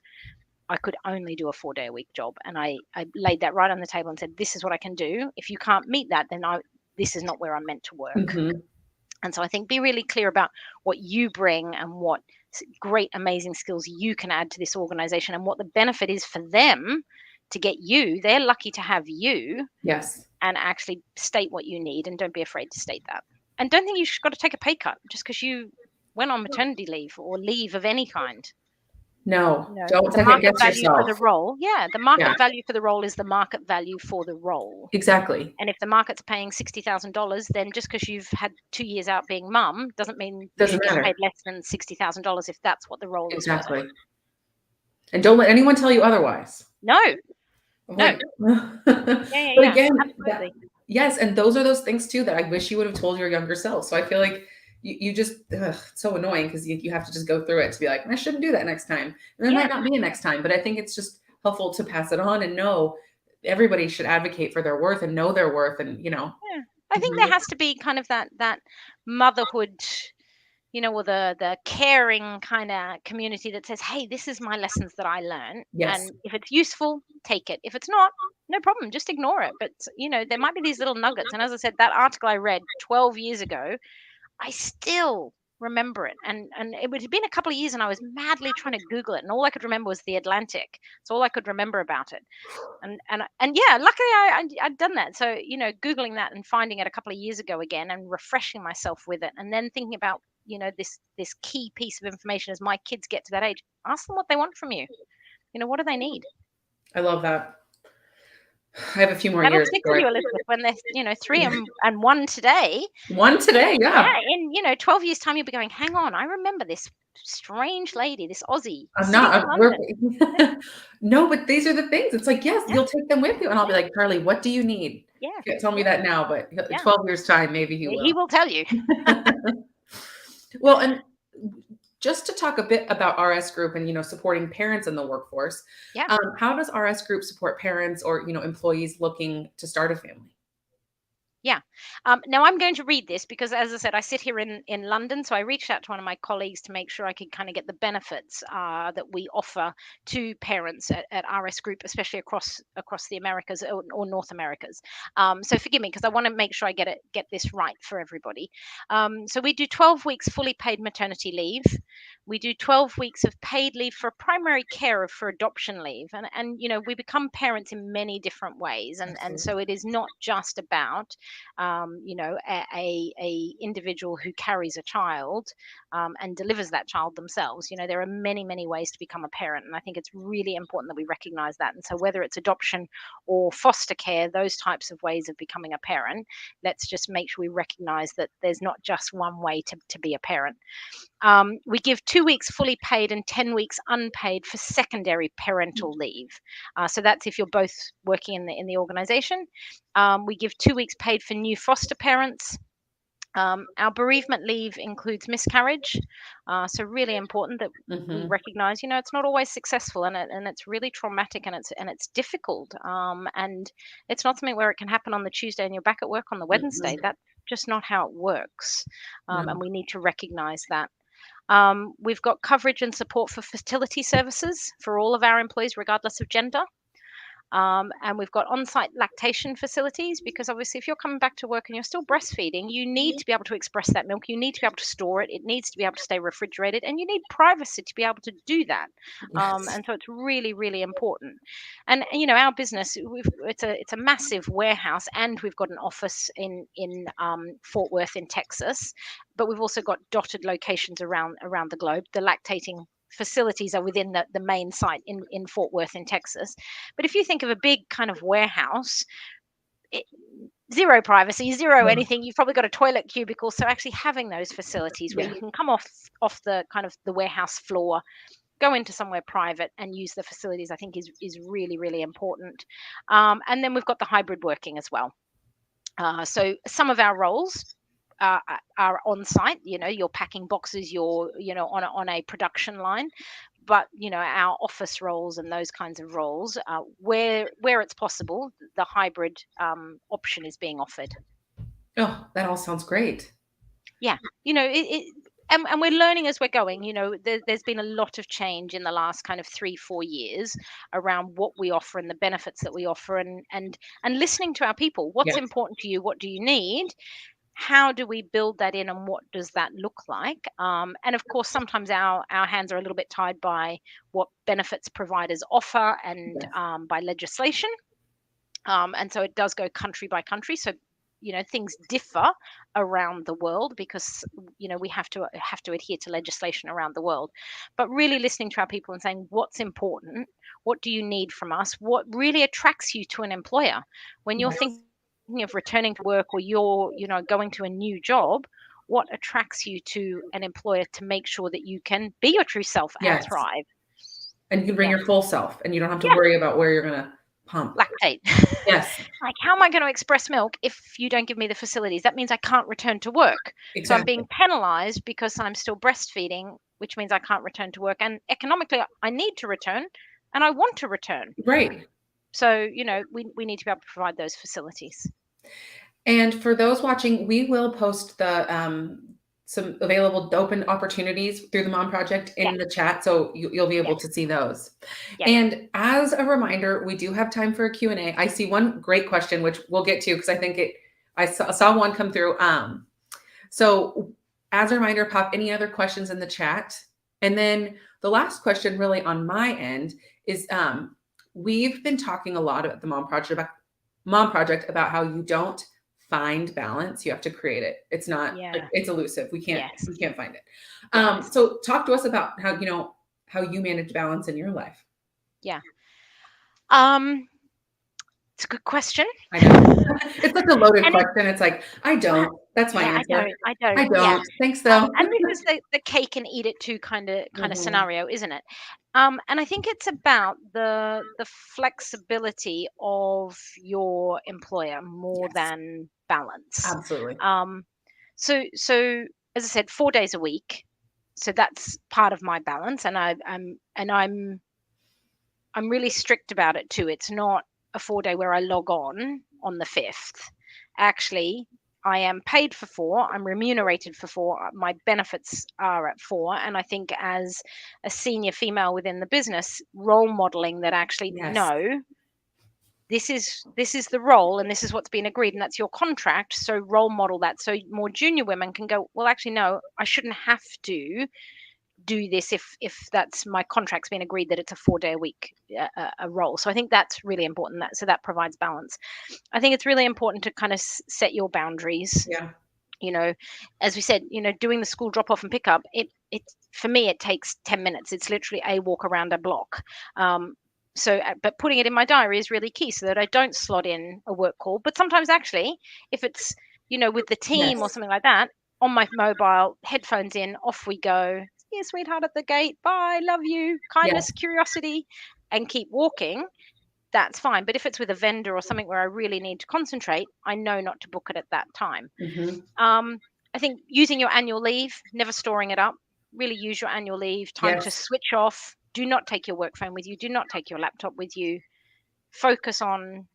I could only do a 4 day a week job. And I laid that right on the table and said, this is what I can do. If you can't meet that, then this is not where I'm meant to work. Mhm. And so I think be really clear about what you bring and what great, amazing skills you can add to this organization and what the benefit is for them to get you. They're lucky to have you, Yes. and actually state what you need, and don't be afraid to state that. And don't think you've got to take a pay cut just because you went on maternity leave or leave of any kind. No, don't The second market guess value for the yourself. role, yeah, the Yeah, market value for the role is the market value for the role. exactly. And if the market's paying $60,000, then just because you've had 2 years out being mum doesn't mean you Doesn't should get paid matter. less than $60,000 if that's what the role is worth. Exactly. And don't let anyone tell you otherwise. No, I'm no, like, yeah, yeah, but yeah, again, that absolutely. yes, and those are those things too that I wish you would have told your younger self. So I feel like you just it's so annoying because you have to just go through it to be like, I shouldn't do that next time. And there Yeah, might not be a next time, but I think it's just helpful to pass it on and know everybody should advocate for their worth and know their worth and yeah. I think there Mhm. has to be kind of that motherhood, or the caring kind of community that says, "Hey, this is my lessons that I learned, Yes. and if it's useful, take it. If it's not, no problem, just ignore it." But there might be these little nuggets. And as I said, that article I read 12 years ago, I still remember it, and it would have been a couple of years, and I was madly trying to Google it, and all I could remember was the Atlantic. It's all I could remember about it. And yeah, luckily I'd done that. So googling that and finding it a couple of years ago again, and refreshing myself with it, and then thinking about this key piece of information as my kids get to that age. Ask them what they want from you. What do they need? I love that. I have a few more That'll years stick with before you, Elizabeth, when they're 3 and 1 today. one In today, Yeah, yeah. in 12 years time, you'll be going, hang on, I remember this strange lady, this Aussie I'm sitting in not. We're London. no, but these are the things. It's like, yes, Yeah, you'll take them with you, and I'll be yeah, like, Carly, what do you need? yeah, Can't tell me yeah, that now, but yeah. 12 years time, maybe he He will. will tell you. Well, and just to talk a bit about RS Group and supporting parents in the workforce, Yeah. how does RS Group support parents or employees looking to start a family? Yeah. Now I'm going to read this because, as I said, I sit here in London. So I reached out to one of my colleagues to make sure I could kind of get the benefits that we offer to parents at RS Group, especially across the Americas, or North Americas. So forgive me because I want to make sure I get this right for everybody. So we do 12 weeks fully paid maternity leave. We do 12 weeks of paid leave for primary care or for adoption leave. And we become parents in many different ways. And Absolutely. so it is not just about a individual who carries a child and delivers that child themselves. There are many ways to become a parent, and I think it's really important that we recognize that. And so whether it's adoption or foster care, those types of ways of becoming a parent, let's just make sure we recognize that there's not just one way to be a parent. We give 2 weeks fully paid and 10 weeks unpaid for secondary parental leave. So that's if you're both working in the organization. We give 2 weeks paid for new foster parents. Our bereavement leave includes miscarriage. So really important that we Hmm. recognize, it's not always successful, and it's really traumatic, and it's difficult. And it's not something where it can happen on the Tuesday and you're back at work on the Wednesday. Hmm. That's just not how it works. And No. we need to recognize that. We've got coverage and support for fertility services for all of our employees, regardless of gender. And we've got on-site lactation facilities, because obviously if you're coming back to work and you're still breastfeeding, you need to be able to express that milk. You need to be able to store it. It needs to be able to stay refrigerated, and you need privacy to be able to do that. Yes. And so it's really, really important. And our business, it's a massive warehouse, and we've got an office in Fort Worth in Texas, but we've also got dotted locations around the globe. The lactating facilities are within the main site in Fort Worth in Texas. But if you think of a big kind of warehouse, it, zero privacy, zero Ugh. anything. You've probably got a toilet cubicle. So actually having those facilities where Yeah. you can come off the kind of the warehouse floor, go into somewhere private and use the facilities, I think is really, really important. And then we've got the hybrid working as well. So some of our roles are on site. You're packing boxes, you're on a production line, but our office roles and those kinds of roles, where it's possible, the hybrid option is being offered. Oh, that all sounds great. Yeah, and we're learning as we're going. There's been a lot of change in the last kind of 3-4 years around what we offer and the benefits that we offer, and listening to our people. What's Yes. important to you? What do you need? How do we build that in, and what does that look like? And of course, sometimes our hands are a little bit tied by what benefits providers offer, and Yes. by legislation. And so it does go country by country. So things differ around the world, because we have to adhere to legislation around the world. But really listening to our people and saying, what's important, what do you need from us, what really attracts you to an employer when you're Yes. thinking of returning to work, or you're going to a new job. What attracts you to an employer to make sure that you can be your true self and Yes. thrive? And you can bring Yeah. your full self, and you don't have to Yeah. worry about where you're gonna pump. Lactate. Yes, Like, how am I going to express milk if you don't give me the facilities? That means I can't return to work. So I'm exactly. being penalized because I'm still breastfeeding, which means I can't return to work. And economically, I need to return, and I want to return. Right. So, we need to be able to provide those facilities. And for those watching, we will post the some available open opportunities through the Mom Project Yeah. in the chat, so you'll be Yeah. able to see those. Yeah. And as a reminder, we do have time for a Q&A. I see one great question, which we'll get to because I think I saw one come through. So as a reminder, pop any other questions in the chat. And then the last question really on my end is we've been talking a lot about the Mom Project about how you don't find balance, you have to create it. It's not like, Yeah. it's elusive. We can't Yes. find it. Yes. So talk to us about how you manage balance in your life. Yeah. Um, it's a good question. I know. It's such a loaded And it, question. It's like, I well, don't. That's my yeah, I answer. don't. I don't. I Yeah. don't. Thanks though. And this is the cake and eat it too kind of Mhm. scenario, isn't it? And I think it's about the flexibility of your employer more Yes, than balance. absolutely. Um, so as I said, 4 days a week. So that's part of my balance, and I'm really strict about it too. It's not a 4 day where I log on the fifth. Actually, I am paid for 4. I'm remunerated for 4. My benefits are at 4. And I think as a senior female within the business, role modeling that actually, Yes. no, this is the role, and this is what's been agreed, and that's your contract. So role model that, so more junior women can go, well, actually, no, I shouldn't have to do this if that's my contract's been agreed that it's a 4 day a week a role. So I think that's really important. That provides balance. I think it's really important to kind of set your boundaries. Yeah. You know, as we said, doing the school drop off and pick up, it for me it takes 10 minutes. It's literally a walk around a block. But putting it in my diary is really key, so that I don't slot in a work call. But sometimes actually, if it's with the team or Yes. something like that, on my mobile, headphones in, off we go. See you, sweetheart, at the gate. Bye, love you, kindness, Yes. curiosity, and keep walking. That's fine. But if it's with a vendor or something where I really need to concentrate, I know not to book it at that time. Hmm. Um, I think using your annual leave, never storing it up. Really use your annual leave time to Yes. switch off. Do not take your work phone with you. Do not take your laptop with you. Focus on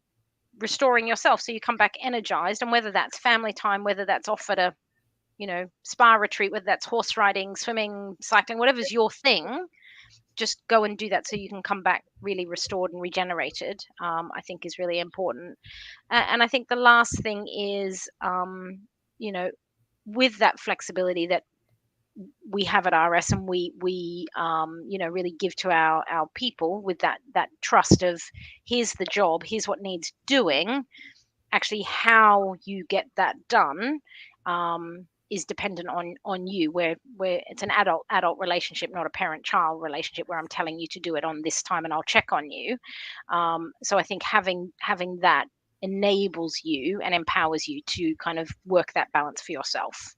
restoring yourself so you come back energized. And whether that's family time, whether that's off at a spa retreat, whether that's horse riding, swimming, cycling, whatever's your thing, just go and do that so you can come back really restored and regenerated, I think is really important. And I think the last thing is, you know, with that flexibility that we have at RS, and we you know, really give to our people with that trust of, here's the job, here's what needs doing. Actually, how you get that done, is dependent on you. Where it's an adult relationship, not a parent child relationship, where I'm telling you to do it on this time and I'll check on you. So I think having that enables you and empowers you to kind of work that balance for yourself.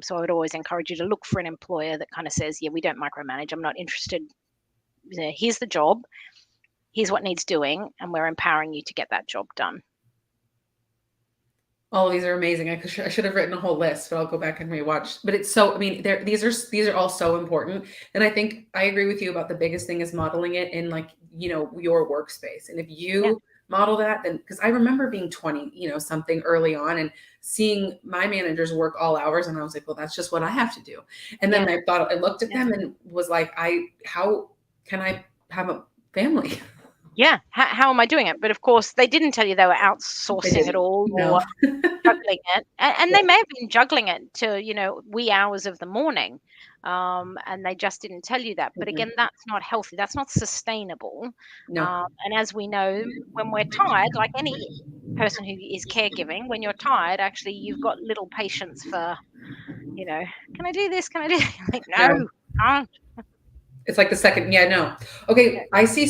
So I would always encourage you to look for an employer that kind of says, yeah, we don't micromanage. I'm not interested. Here's the job. Here's what needs doing, and we're empowering you to get that job done. All of these are amazing. I should have written a whole list, but I'll go back and rewatch. But it's so, I mean, these are all so important. And I think I agree with you about the biggest thing is modeling it in, like, you know, your workspace. And if Yeah. you model that, then, because I remember being 20, you know, something early on, and seeing my managers work all hours, and I was like, well, that's just what I have to do. And then Yeah. I looked at Yeah. them and was like, how can I have a family? Yeah. How am I doing it? But of course, they didn't tell you they were They outsourcing it didn't. all, No. or juggling it. And they may have been juggling it to, you know, wee hours of the morning. And they just didn't tell you that. But Mhm. again, that's not healthy. That's not sustainable. No. And as we know, when we're tired, like any person who is caregiving, when you're tired, actually, you've got little patience for, you know, can I do this? Can I do like, No. no, can't. It's like the second, yeah, no. Yeah, Okay, I see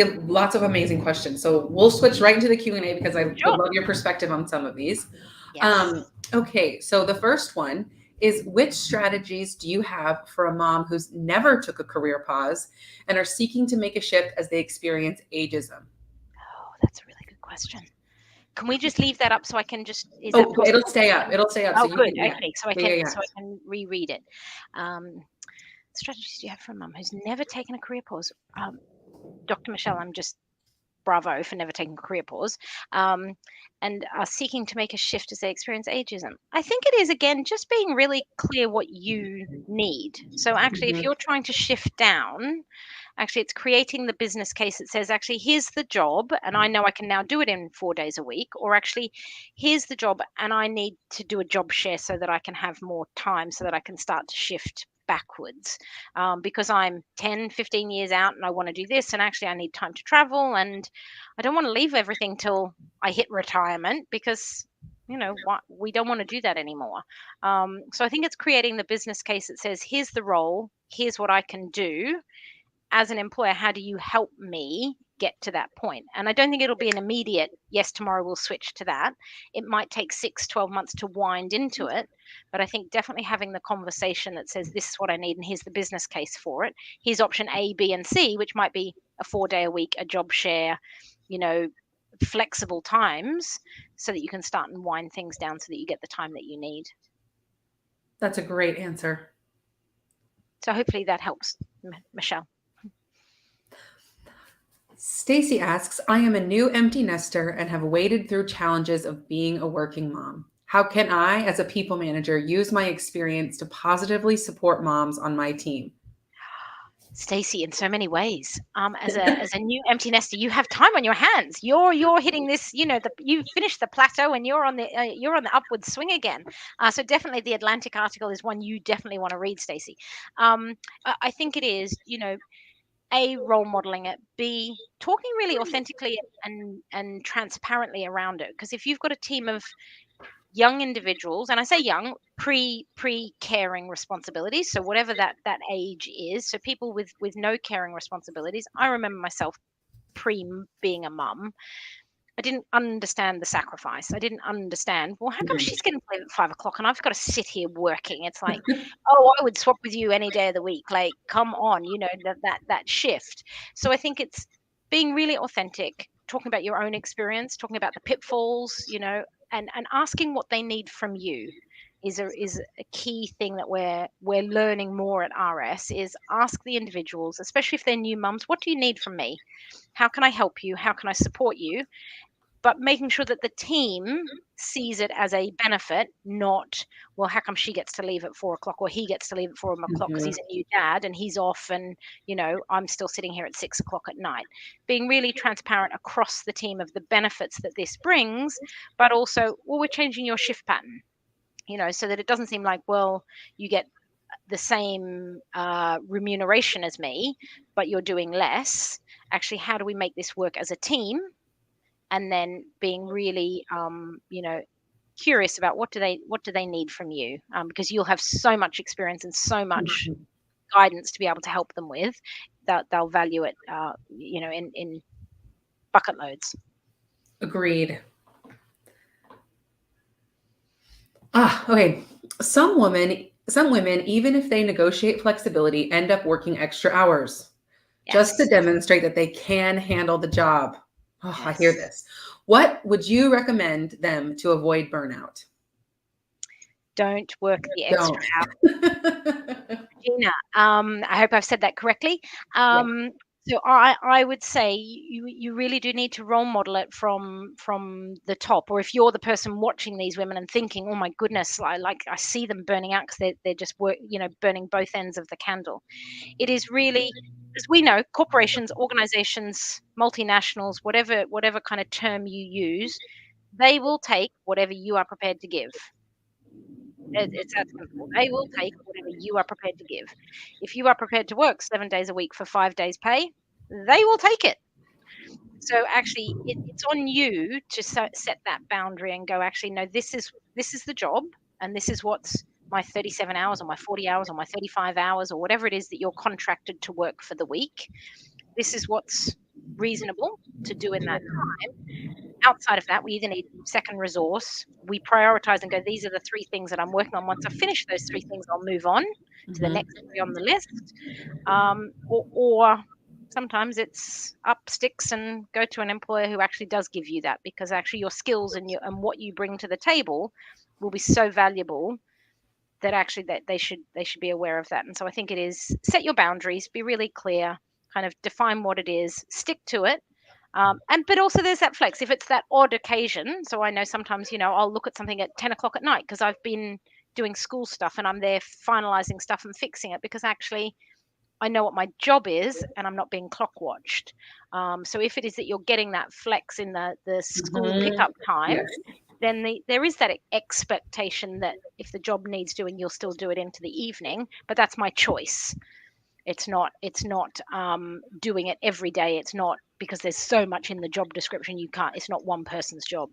lots of amazing questions. So we'll switch right into the Q&A because I would sure. love your perspective on some of these. Yes. Okay, so the first one is, which strategies do you have for a mom who's never took a career pause and are seeking to make a shift as they experience ageism? Oh, that's a really good question. Can we just leave that up so I can just, is that Oh, it'll possible? stay up. It'll stay up. So Oh, you good. can, yeah. Okay. Yeah, yeah, So yeah. I can reread it. Um, strategies do you have for a mum who's never taken a career pause? Dr. Michelle, I'm just bravo for never taking a career pause, um, and are seeking to make a shift as they experience ageism. I think it is, again, just being really clear what you need. So actually, if Mhm. you're trying to shift down, actually, it's creating the business case that says, actually, here's the job, and I know I can now do it in 4 days a week. Or actually, here's the job, and I need to do a job share so that I can have more time, so that I can start to shift backwards, because I'm 10, 15 years out and I want to do this. And actually, I need time to travel, and I don't want to leave everything till I hit retirement, because you know what, we don't want to do that anymore. So I think it's creating the business case that says, here's the role, here's what I can do as an employer. How do you help me get to that point? And I don't think it'll be an immediate, yes, tomorrow we'll switch to that. It might take 6, 12 months to wind into it. But I think definitely having the conversation that says, this is what I need, and here's the business case for it. Here's option A, B, and C, which might be a 4 day a week, a job share, you know, flexible times, so that you can start and wind things down so that you get the time that you need. That's a great answer. So hopefully that helps, Michelle. Stacy asks, I am a new empty nester and have waded through challenges of being a working mom. How can I, as a people manager, use my experience to positively support moms on my team? Stacy, in so many ways. As a new empty nester, you have time on your hands. You're hitting this. You know, you finished the plateau and you're on the upward swing again. So definitely, the Atlantic article is one you definitely want to read, Stacy. I think it is. You know, A, role modeling it. B, talking really authentically and transparently around it. Because if you've got a team of young individuals, and I say young, pre caring responsibilities, so whatever that age is, so people with no caring responsibilities. I remember myself pre being a mum. I didn't understand the sacrifice. I didn't understand, well, how come Mhm. she's getting to leave at 5 o'clock and I've got to sit here working? It's like, oh, I would swap with you any day of the week. Like, come on, you know, that shift. So I think it's being really authentic, talking about your own experience, talking about the pitfalls, you know, and asking what they need from you is a key thing that we're learning more at RS. Is ask the individuals, especially if they're new mums, what do you need from me? How can I help you? How can I support you? but making sure that the team sees it as a benefit, not, well, how come she gets to leave at 4 o'clock or he gets to leave at 4 o'clock because he's Mhm. a new dad and he's off, and I'm still sitting here at 6 o'clock at night. Being really transparent across the team of the benefits that this brings, but also, well, we're changing your shift pattern, so that it doesn't seem like, well, you get the same remuneration as me, but you're doing less. Actually, how do we make this work as a team? And then being really, curious about what do they need from you, because you'll have so much experience and so much Mhm. guidance to be able to help them with, that they'll value it, in bucket loads. Agreed. Okay. Some women, even if they negotiate flexibility, end up working extra hours just to Yes. demonstrate that they can handle the job. Oh, I hear Yes. this. What would you recommend them to avoid burnout? Don't work the extra Don't. hours, Gina. I hope I've said that correctly. Yeah. So I would say you really do need to role model it from the top. Or if you're the person watching these women and thinking, oh my goodness, I see them burning out because they're just burning both ends of the candle. It is really, as we know, corporations, organizations, multinationals, whatever kind of term you use, they will take whatever you are prepared to give. It's that simple. They will take whatever you are prepared to give. If you are prepared to work 7 days a week for 5 days pay, they will take it. So actually, it's on you to set that boundary and go, actually, no, this is the job, and this is what's my 37 hours or my 40 hours or my 35 hours or whatever it is that you're contracted to work for the week. This is what's reasonable to do in that time. Outside of that, we either need second resource. We prioritize and go, these are the three things that I'm working on. Once I finish those three things, I'll move on to the Mhm. next three on the list. Or sometimes it's up sticks and go to an employer who actually does give you that, because actually your skills and what you bring to the table will be so valuable that actually that they should be aware of that. And so I think it is, set your boundaries, be really clear, kind of define what it is, stick to it. And but also there's that flex if it's that odd occasion. So I know sometimes, I'll look at something at 10 o'clock at night because I've been doing school stuff and I'm there finalizing stuff and fixing it, because actually I know what my job is and I'm not being clock watched. So if it is that you're getting that flex in the school Mhm. pickup time, Yes. then there is that expectation that if the job needs doing, you'll still do it into the evening. But that's my choice. It's not doing it every day. It's not because there's so much in the job description you can't. It's not one person's job.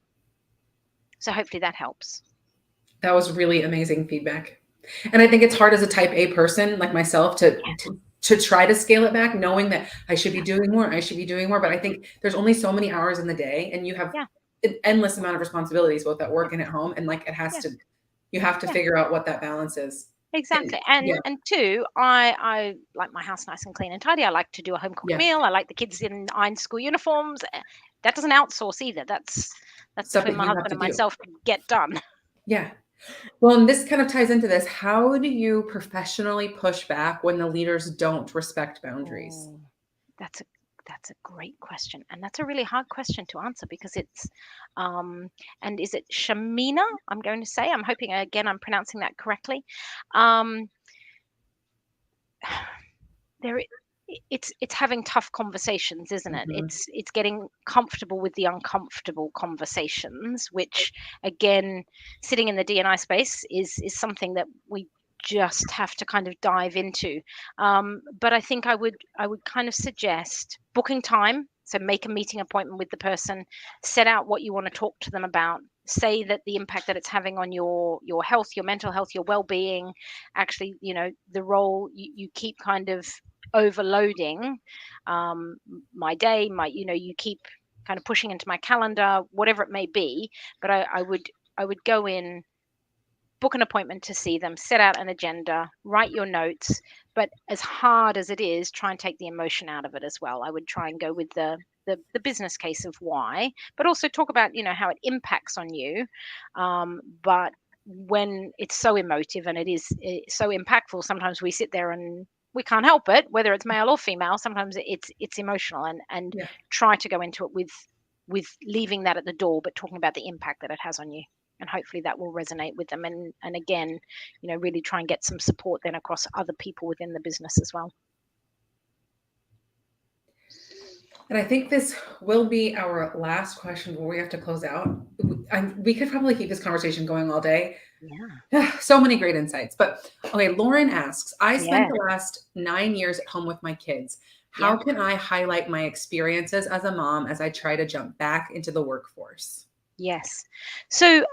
So hopefully that helps. That was really amazing feedback. And I think it's hard as a type A person like myself to try to scale it back, knowing that I should be Yeah, doing more, I should be doing more. But I think there's only so many hours in the day, and you have yeah, an endless amount of responsibilities, both at yeah, work and at home. And like it has yeah, to, you have to yeah. figure out what that balance is. And Exactly. yeah, And two, I like my house nice and clean and tidy. I like to do a home cooked yeah, meal. I like the kids in iron school uniforms. That doesn't outsource either. That's stuff between that my you have husband to and do. myself to get done. Yeah. Well, and this kind of ties into this. How do you professionally push back when the leaders don't respect boundaries? Oh, that's a that's a great question, and that's a really hard question to answer because it's, and is it Shamina? I'm going to say. I'm hoping again I'm pronouncing that correctly. Um, there, it's having tough conversations, isn't it? Mhm. It's getting comfortable with the uncomfortable conversations, which again, sitting in the D&I space is something that we just have to kind of dive into. But I think I would kind of suggest booking time. So make a meeting appointment with the person, set out what you want to talk to them about. Say that the impact that it's having on your health, your mental health, your well-being, actually, the role you keep kind of overloading, um, my day, you keep kind of pushing into my calendar, whatever it may be. But I would go in, book an appointment to see them, set out an agenda, write your notes. But as hard as it is, try and take the emotion out of it as well. I would try and go with the business case of why, but also talk about how it impacts on you. But when it's so emotive and it is so impactful, sometimes we sit there and we can't help it, whether it's male or female. Sometimes it's emotional, and Yeah. try to go into it with with leaving that at the door, but talking about the impact that it has on you. And hopefully that will resonate with them. And again, really try and get some support then across other people within the business as well. And I think this will be our last question before we have to close out. We could probably keep this conversation going all day. Yeah. So many great insights. But okay, Lauren asks, I spent Yeah. the last 9 years at home with my kids. Yeah. How can I highlight my experiences as a mom as I try to jump back into the workforce? Yes. So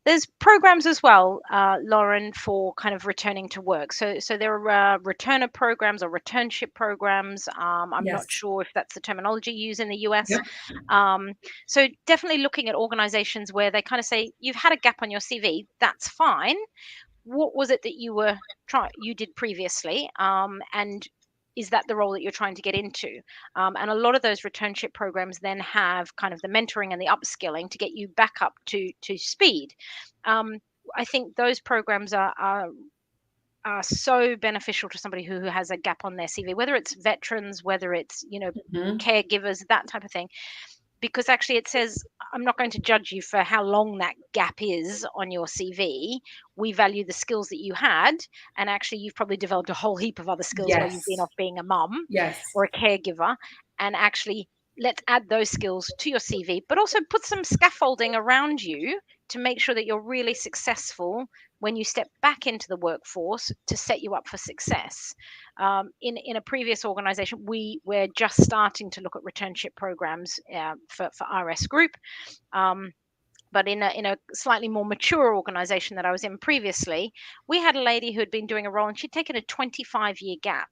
there's programs as well, Lauren, for kind of returning to work. So there are returner programs or returnship programs. I'm not Yes. sure if that's the terminology used in the US. Yep. Um, so definitely looking at organizations where they kind of say you've had a gap on your CV. That's fine. What was it that you did previously, and is that the role that you're trying to get into? And a lot of those returnship programs then have kind of the mentoring and the upskilling to get you back up to speed. um, I think those programs are so beneficial to somebody who has a gap on their CV, whether it's veterans, whether it's Mhm. caregivers, that type of thing, because actually it says, I'm not going to judge you for how long that gap is on your CV. We value the skills that you had, and actually you've probably developed a whole heap of other skills while you've been Yes. off being a mum Yes. or a caregiver. And actually, let's add those skills to your CV, but also put some scaffolding around you to make sure that you're really successful when you step back into the workforce to set you up for success. In a previous organization, we're just starting to look at returnship programs for RS Group. Um, but in a slightly more mature organization that I was in previously, we had a lady who had been doing a role and she'd taken a 25-year gap.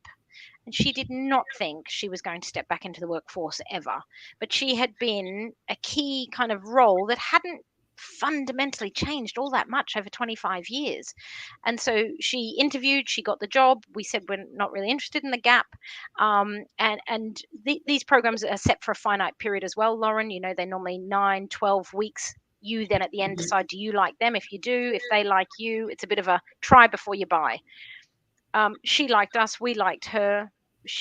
And she did not think she was going to step back into the workforce ever. But she had been a key kind of role that hadn't fundamentally changed all that much over 25 years. And so she interviewed, she got the job. We said we're not really interested in the gap. These programs are set for a finite period as well, Lauren. They're normally 9, 12 weeks. You then at the end Mhm. decide, do you like them? If you do, if they like you, it's a bit of a try before you buy. She liked us, we liked her.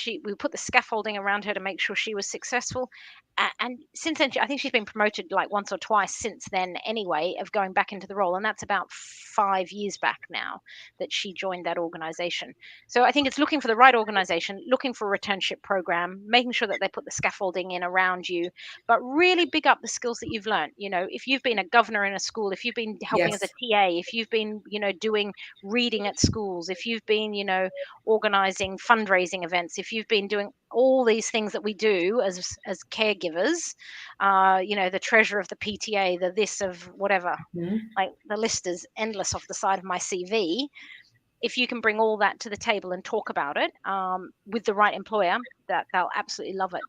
We put the scaffolding around her to make sure she was successful. And since then, I think she's been promoted like once or twice since then, anyway, of going back into the role. And that's about 5 years back now that she joined that organization. So I think it's looking for the right organization, looking for a returnship program, making sure that they put the scaffolding in around you, but really big up the skills that you've learned. If you've been a governor in a school, if you've been helping as a Yes. TA, if you've been, doing reading at schools, if you've been, organizing fundraising events, if you've been doing all these things that we do as caregivers, the treasurer of the PTA, the this of whatever, Mhm. like the list is endless off the side of my CV. If you can bring all that to the table and talk about it with the right employer, that they'll absolutely love it.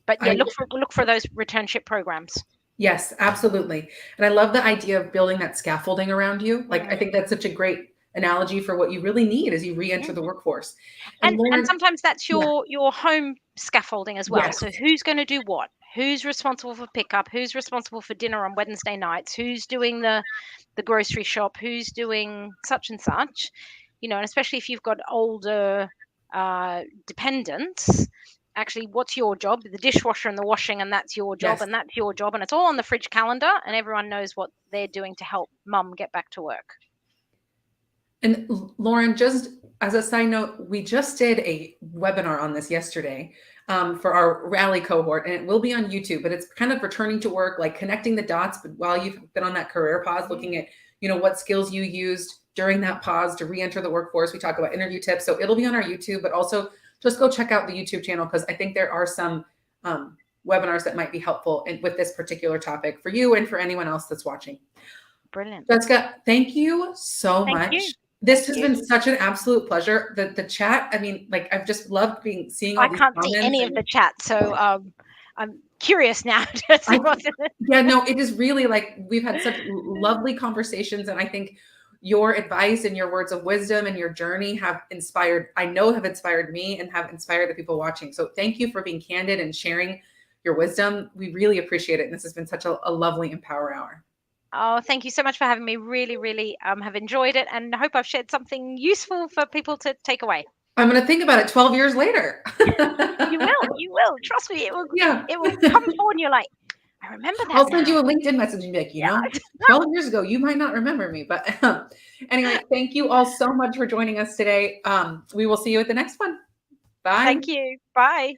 But yeah, I look for those returnship programs. Yes, absolutely. And I love the idea of building that scaffolding around you. Like, I Mm, think that's such a great analogy for what you really need as you re-enter the mhm. workforce. And And Lauren, sometimes that's yeah, your home scaffolding as well. yes, So who's going to do what? Who's responsible for pickup? Who's responsible for dinner on Wednesday nights? Who's doing the grocery shop? Who's doing such and such? And especially if you've got older dependents, actually, what's your job? The dishwasher and the washing, and that's your job, yes. and that's your job, and it's all on the fridge calendar, and everyone knows what they're doing to help mum get back to work. And Lauren, just as a side note, we just did a webinar on this yesterday for our rally cohort, and it will be on YouTube. But it's kind of returning to work, like connecting the dots. But while you've been on that career pause, Mm, looking at what skills you used during that pause to re-enter the workforce. We talk about interview tips, so it'll be on our YouTube. But also, just go check out the YouTube channel because I think there are some webinars that might be helpful with this particular topic for you and for anyone else that's watching. brilliant. Jessica, thank you so Thank much. you. This Thank has you. been such an absolute pleasure. The chat, I mean, like I've just loved seeing I all these can't see comments any of and the chat, so I'm curious now to I see what's in it. yeah, no, it is really like we've had such lovely conversations and I think your advice and your words of wisdom and your journey have inspired, I know have inspired me and have inspired the people watching. So thank you for being candid and sharing your wisdom. We really appreciate it. And this has been such a lovely Empower Hour. Oh, thank you so much for having me. Really, really have enjoyed it, and hope I've shared something useful for people to take away. I'm going to think about it 12 years later. You will, you will. Trust me, it will Yeah. it will come forward and you're like, I remember that I'll send now. you a LinkedIn message and be like, Yeah. 12 years ago, you might not remember me, but anyway, thank you all so much for joining us today. We will see you at the next one. Bye. Thank you. Bye.